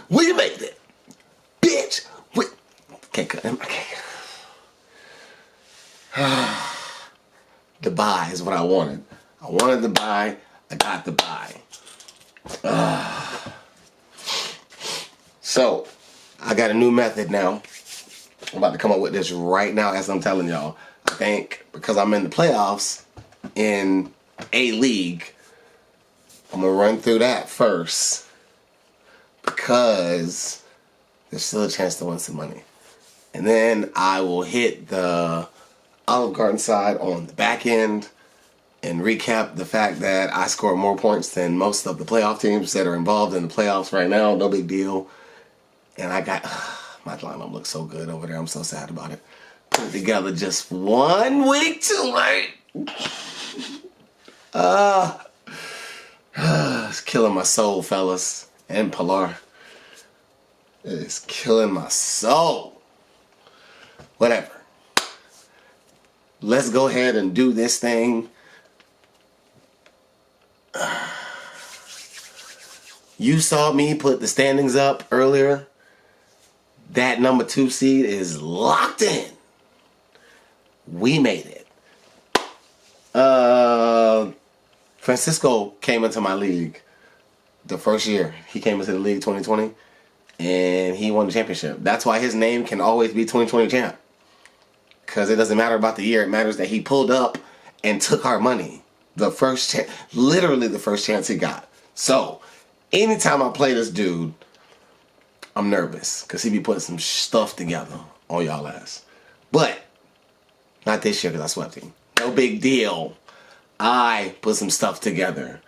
We made it. Bitch. We can't cut him. I can't. The buy is what I wanted. I wanted the buy. I got the buy. So, I got a new method now. I'm about to come up with this right now as I'm telling y'all. I think because I'm in the playoffs in a league, I'm going to run through that first because there's still a chance to win some money. And then I will hit the Olive Garden side on the back end and recap the fact that I scored more points than most of the playoff teams that are involved in the playoffs right now. No big deal. And I got... my lineup looks so good over there. I'm so sad about it. Put it together just 1 week too late. It's killing my soul, fellas. And Pilar. It's killing my soul. Whatever. Let's go ahead and do this thing. You saw me put the standings up earlier. That number 2 seed is locked in. We made it. Francisco came into my league the first year. He came into the league 2020 and he won the championship. That's why his name can always be 2020 champ. Because it doesn't matter about the year. It matters that he pulled up and took our money. The first chance, literally the first chance he got. So, anytime I play this dude, I'm nervous because he be putting some stuff together on y'all ass. But not this year because I swept him. No big deal. I put some stuff together.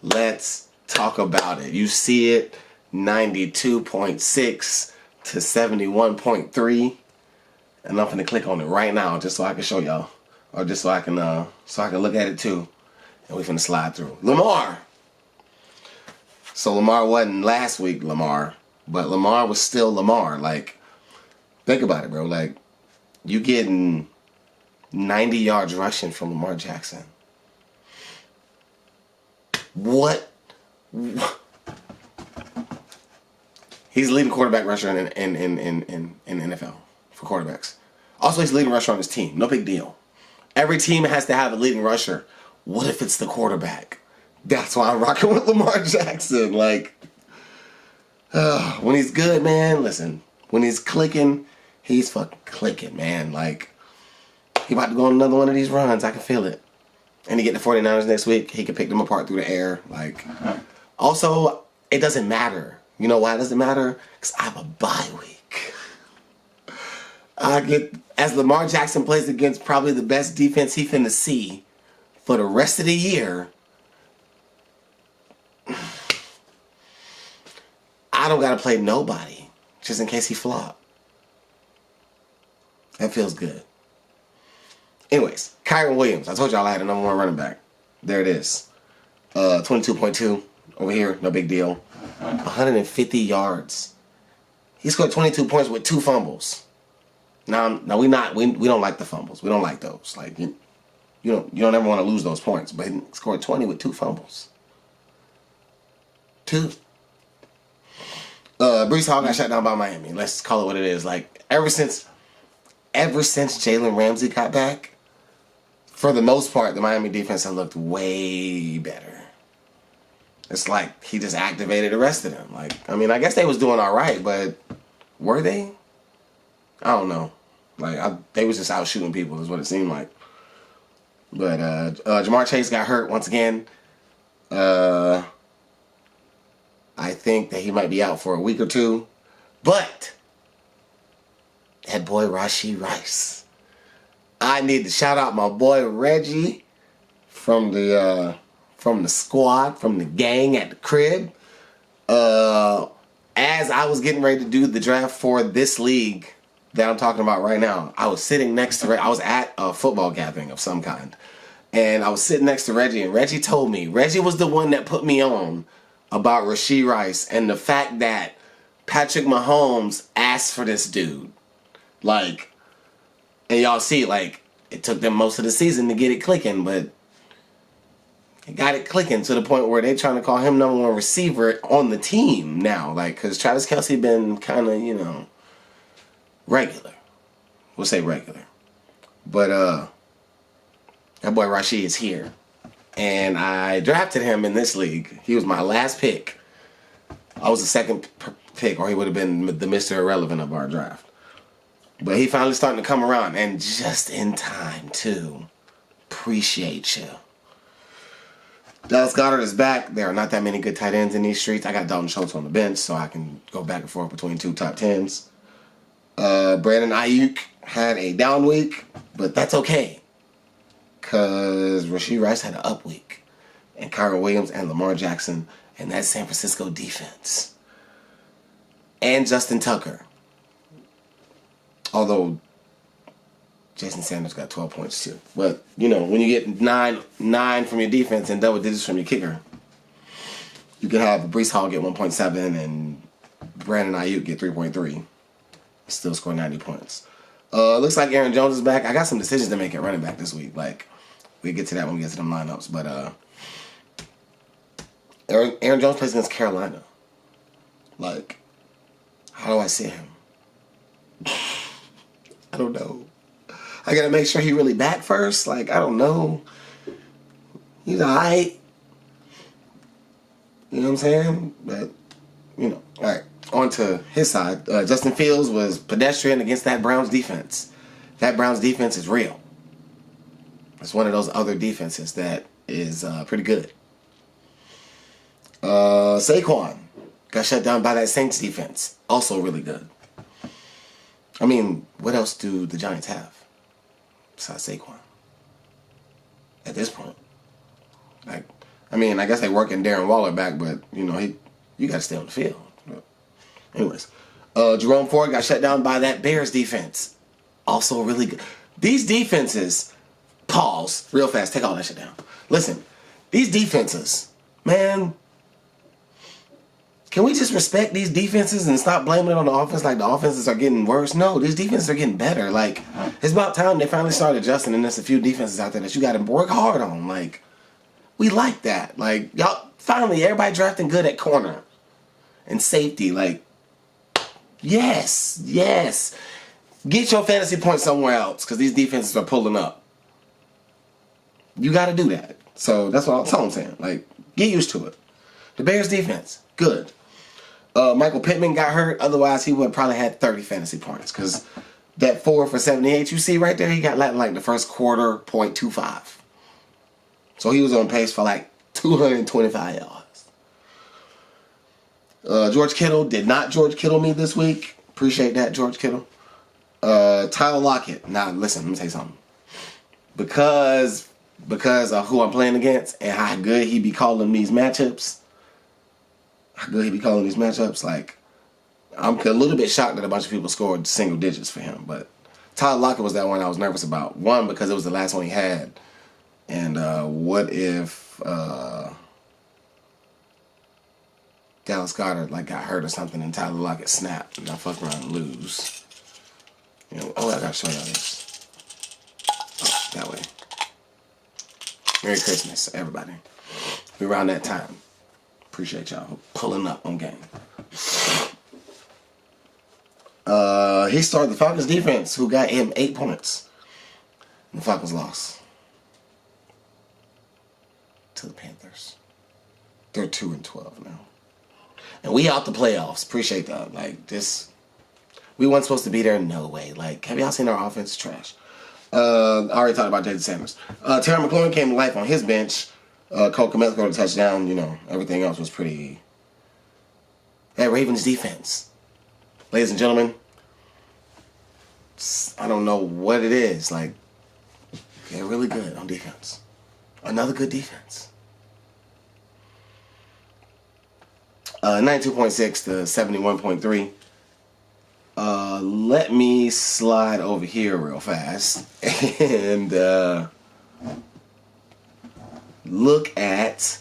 Let's talk about it. You see it, 92.6 to 71.3. And I'm finna click on it right now just so I can show y'all. Or just so I can look at it too. And we finna slide through. Lamar. So Lamar wasn't last week Lamar. But Lamar was still Lamar. Like, think about it, bro. Like, you getting 90 yards rushing from Lamar Jackson. What? He's the leading quarterback rusher in NFL for quarterbacks. Also, he's the leading rusher on his team. No big deal. Every team has to have a leading rusher. What if it's the quarterback? That's why I'm rocking with Lamar Jackson. Like, when he's good, man, listen. When he's clicking, he's fucking clicking, man. Like, he about to go on another one of these runs. I can feel it. And he get the 49ers next week. He can pick them apart through the air. Like, also, it doesn't matter. You know why it doesn't matter? Because I have a bye week. As Lamar Jackson plays against probably the best defense he finna see for the rest of the year, I don't gotta play nobody just in case he flop. That feels good. Anyways, Kyren Williams. I told y'all I had a number 1 running back. There it is. 22.2 over here. No big deal. 150 yards. He scored 22 points with 2 fumbles. Now we don't like the fumbles. We don't like those. Like you don't ever want to lose those points. But he scored 20 with 2 fumbles. 2. Breece Hall got shut down by Miami. Let's call it what it is. Like ever since Jalen Ramsey got back, for the most part, the Miami defense has looked way better. It's like he just activated the rest of them. Like, I mean, I guess they was doing all right, but were they? I don't know. Like, they was just out shooting people is what it seemed like. But Jamar Chase got hurt once again. I think that he might be out for a week or 2. But that boy Rashee Rice. I need to shout out my boy Reggie from the squad, from the gang at the crib. As I was getting ready to do the draft for this league that I'm talking about right now, I was sitting next to I was at a football gathering of some kind. And I was sitting next to Reggie, and Reggie told me, Reggie was the one that put me on about Rashee Rice and the fact that Patrick Mahomes asked for this dude. Like, and y'all see, like, it took them most of the season to get it clicking, but got it clicking to the point where they're trying to call him number one receiver on the team now. Like, because Travis Kelce been kind of, regular. We'll say regular. But that boy Rashee is here. And I drafted him in this league. He was my last pick. I was the second pick, or he would have been the Mr. Irrelevant of our draft. But he finally starting to come around, and just in time, too. Appreciate you. Dallas Goedert is back. There are not that many good tight ends in these streets. I got Dalton Schultz on the bench, so I can go back and forth between two top tens. Brandon Ayuk had a down week, but that's okay. Because Rashee Rice had an up week. And Kyren Williams and Lamar Jackson and that San Francisco defense. And Justin Tucker. Although Jason Sanders got 12 points too. But, when you get nine from your defense and double digits from your kicker, you can have Breece Hall get 1.7 and Brandon Ayuk get 3.3. Still score 90 points. Looks like Aaron Jones is back. I got some decisions to make at running back this week. Like, we'll get to that when we get to them lineups. But Aaron Jones plays against Carolina. Like, how do I sit him? I don't know. I gotta make sure he really back first. Like, I don't know. He's alright. You know what I'm saying? But, alright. On to his side. Justin Fields was pedestrian against that Browns defense. That Browns defense is real. It's one of those other defenses that is pretty good. Saquon got shut down by that Saints defense. Also really good. I mean, what else do the Giants have besides Saquon? At this point. Like, I guess they working Darren Waller back, but, you got to stay on the field. But anyways. Jerome Ford got shut down by that Bears defense. Also really good. These defenses, pause, real fast, take all that shit down. Listen, these defenses, man, can we just respect these defenses and stop blaming it on the offense like the offenses are getting worse? No, these defenses are getting better. Like, it's about time they finally start adjusting, and there's a few defenses out there that you got to work hard on. Like, we like that. Like, y'all, finally, everybody drafting good at corner and safety. Like, yes. Get your fantasy points somewhere else because these defenses are pulling up. You got to do that. So that's all I'm saying. Like, get used to it. The Bears defense, good. Michael Pittman got hurt. Otherwise, he would have probably had 30 fantasy points. Because that 4 for 78 you see right there, he got like the first quarter, 0.25. So he was on pace for like 225 yards. George Kittle did not George Kittle me this week. Appreciate that, George Kittle. Tyler Lockett. Now, listen, let me say something. Because of who I'm playing against and how good he be calling these matchups, like, I'm a little bit shocked that a bunch of people scored single digits for him. But Tyler Lockett was that one I was nervous about. One, because it was the last one he had. And what if Dallas Goedert got hurt or something and Tyler Lockett snapped and I fuck around and lose? I gotta show y'all this. Oh, that way. Merry Christmas, everybody. We around that time. Appreciate y'all pulling up on game. He started the Falcons defense, who got him 8 points. And the Falcons lost to the Panthers. They're 2-12 now. And we out the playoffs. Appreciate that. Like, this, we weren't supposed to be there. No way. Like, have y'all seen our offense? Trash. I already talked about Jason Sanders. Terry McLaurin came to life on his bench. Cole Kmet scored a touchdown. Everything else was pretty. That Ravens defense, ladies and gentlemen, I don't know what it is. Like, they're really good on defense. Another good defense. 92.6 to 71.3. Let me slide over here real fast and look at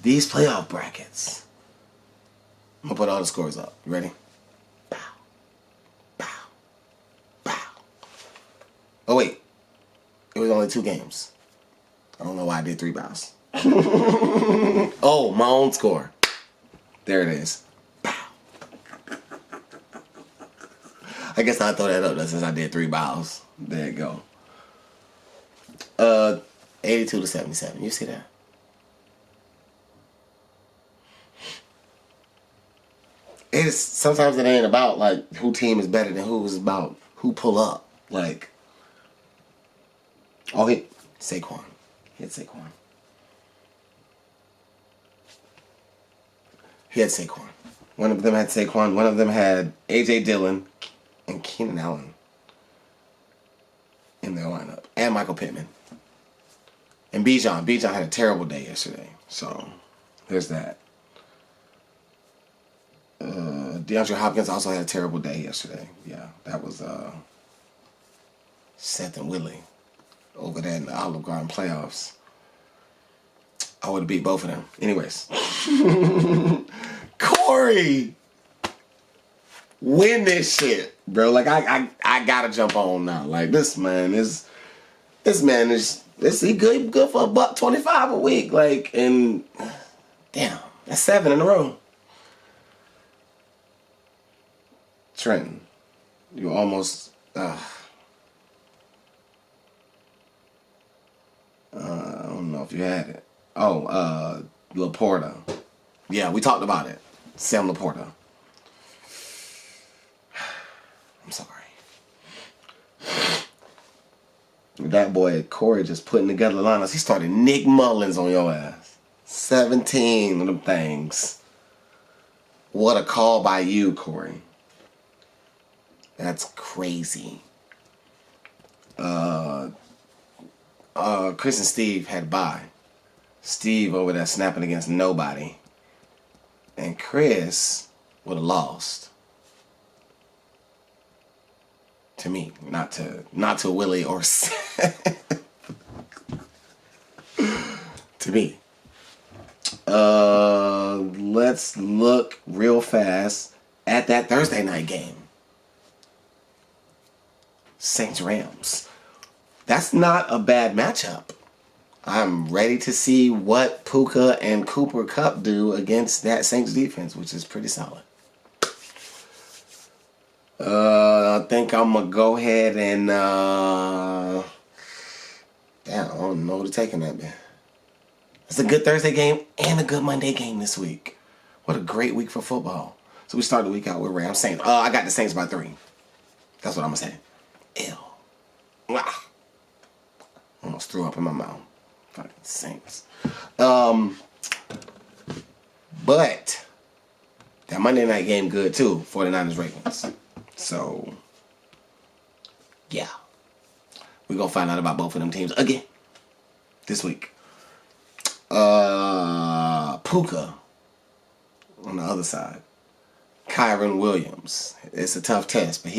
these playoff brackets. I'm going to put all the scores up. You ready? Bow. Bow. Bow. Oh, wait. It was only 2 games. I don't know why I did 3 bows. Oh, my own score. There it is. I guess I'll throw that up since I did 3 bows. There you go. 82-77. You see that? It's sometimes it ain't about like who team is better than who. It's about who pull up. Like, oh, Saquon. He had Saquon. He had Saquon. One of them had Saquon. One of them had A.J. Dillon and Keenan Allen in their lineup. And Michael Pittman. And Bijan. Bijan had a terrible day yesterday. So, there's that. DeAndre Hopkins also had a terrible day yesterday. Yeah, that was Seth and Willie over there in the Olive Garden playoffs. I would have beat both of them. Anyways. Corey! Win this shit, bro. Like, I gotta jump on now. Like, this man is he good for $125 a week. Like, and damn, that's 7 in a row. Trenton, you almost I don't know if you had it. Oh, Laporta. Yeah, we talked about it. Sam Laporta. I'm sorry. That boy Corey just putting together the lineups. He started Nick Mullins on your ass. 17 of them things. What a call by you, Corey. That's crazy. Chris and Steve had bye. Steve over there snapping against nobody. And Chris would have lost. To me, not to Willie or to me. Let's look real fast at that Thursday night game. Saints Rams. That's not a bad matchup. I'm ready to see what Puka and Cooper Kupp do against that Saints defense, which is pretty solid. I think I'm going to go ahead and damn, I don't know who to take in that, man. It's a good Thursday game and a good Monday game this week. What a great week for football. So we start the week out with Rams Saints. I got the Saints by 3. That's what I'm going to say. Ew. Wow. Almost threw up in my mouth. Fucking Saints. But that Monday night game good too. 49ers Ravens. So yeah. We're gonna find out about both of them teams again this week. Puka on the other side. Kyron Williams. It's a tough test, but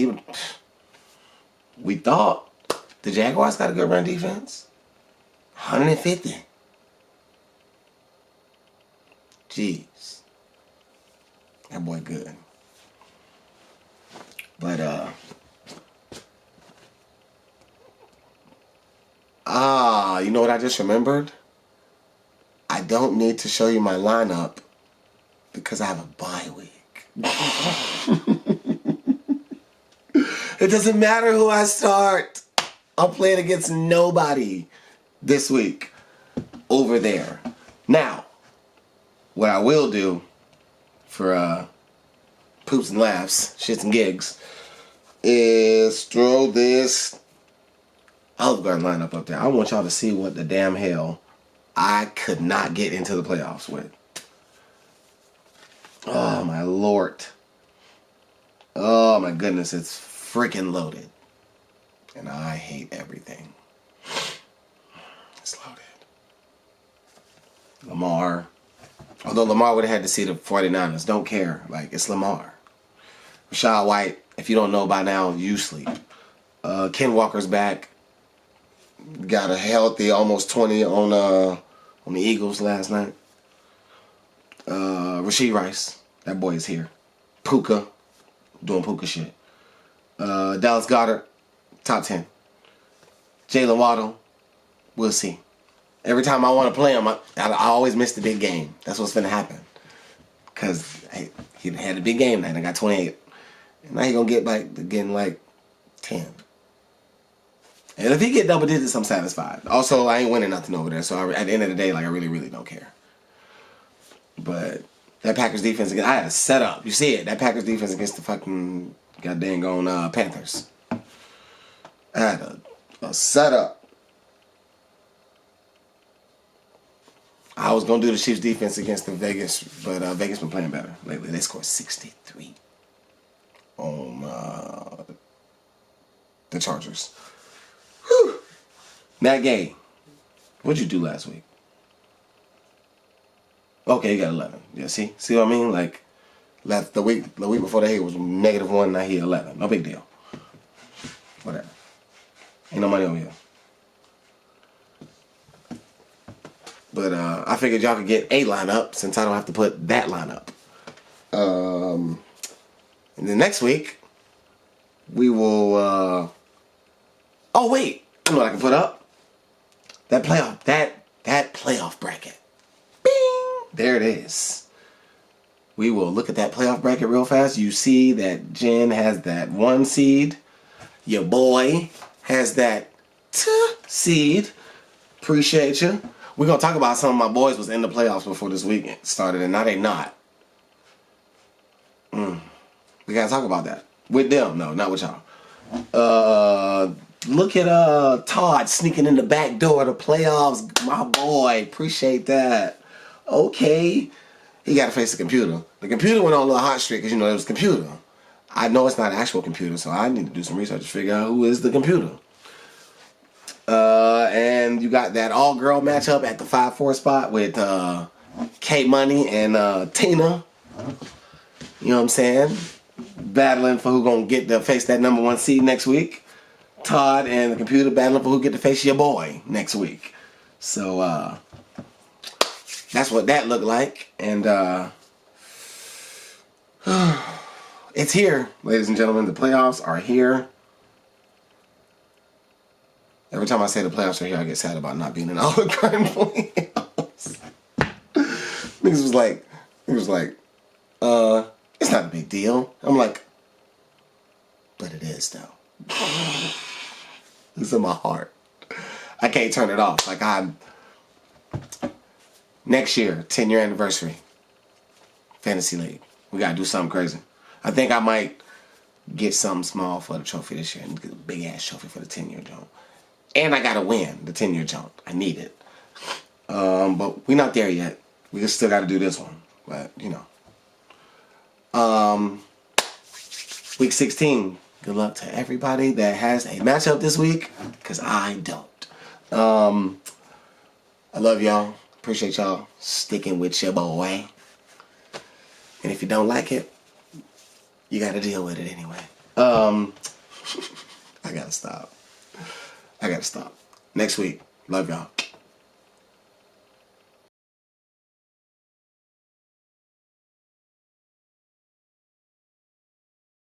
we thought the Jaguars got a good run defense. 150. Jeez. That boy good. But you know what I just remembered? I don't need to show you my lineup because I have a bye week. It doesn't matter who I start. I'm playing against nobody this week over there. Now, what I will do for poops and laughs, shits and gigs, is throw this Olive Garden lineup up there. I want y'all to see what the damn hell I could not get into the playoffs with. Oh, my Lord. Oh, my goodness. It's freaking loaded. And I hate everything. It's loaded. Lamar. Although Lamar would have had to see the 49ers. Don't care. Like, it's Lamar. Rashad White, if you don't know by now, you sleep. Ken Walker's back. Got a healthy almost 20 on the Eagles last night. Rashee Rice. That boy is here. Puka. Doing Puka shit. Dallas Goedert. Top 10. Jalen Waddle. We'll see. Every time I want to play him, I always miss the big game. That's what's finna happen. Cause he had a big game night and I got 28. And now he gonna get getting like 10. And if he get double digits, I'm satisfied. Also, I ain't winning nothing over there. So at the end of the day, like I really, really don't care. But that Packers defense again, I had a setup. You see it? That Packers defense against the fucking goddamn on Panthers. I had a setup. I was gonna do the Chiefs defense against the Vegas, but Vegas been playing better lately. They scored 63 on the Chargers. Whew. Matt Gay, what'd you do last week? Okay, you got 11. Yeah, see what I mean? Like, the week before that, he was -1. Now he 11. No big deal. Whatever. Ain't no money over here. But I figured y'all could get a lineup since I don't have to put that lineup. And then next week we will. Oh wait, you know what I can put up? That playoff. That playoff bracket. Bing! There it is. We will look at that playoff bracket real fast. You see that Jen has that 1 seed. Your boy has that 2 seed. Appreciate you. We're going to talk about some of my boys was in the playoffs before this weekend started, and now they not. We got to talk about that. With them. No, not with y'all. Look at Todd sneaking in the back door of the playoffs. My boy. Appreciate that. Okay. He got to face the computer. The computer went on a little hot streak because, you know, it was computer. I know it's not an actual computer, so I need to do some research to figure out who is the computer. And you got that all-girl matchup at the 5-4 spot with K Money and Tina. You know what I'm saying? Battling for who gonna get to face that number 1 seed next week. Todd and the computer battling for who get to face your boy next week. So that's what that looked like. And it's here, ladies and gentlemen. The playoffs are here. Every time I say the playoffs are here, I get sad about not being in all the current playoffs. Niggas was like, it's not a big deal. I'm like, but it is though. It's in my heart. I can't turn it off. Like next year, 10-year anniversary, Fantasy League. We gotta do something crazy. I think I might get something small for the trophy this year and get a big ass trophy for the 10-year jump. And I gotta win the 10-year jump. I need it. But we're not there yet. We still gotta do this one. But, you know. Week 16. Good luck to everybody that has a matchup this week. Because I don't. I love y'all. Appreciate y'all sticking with your boy. And if you don't like it, you gotta deal with it anyway. I gotta stop. Next week. Love y'all.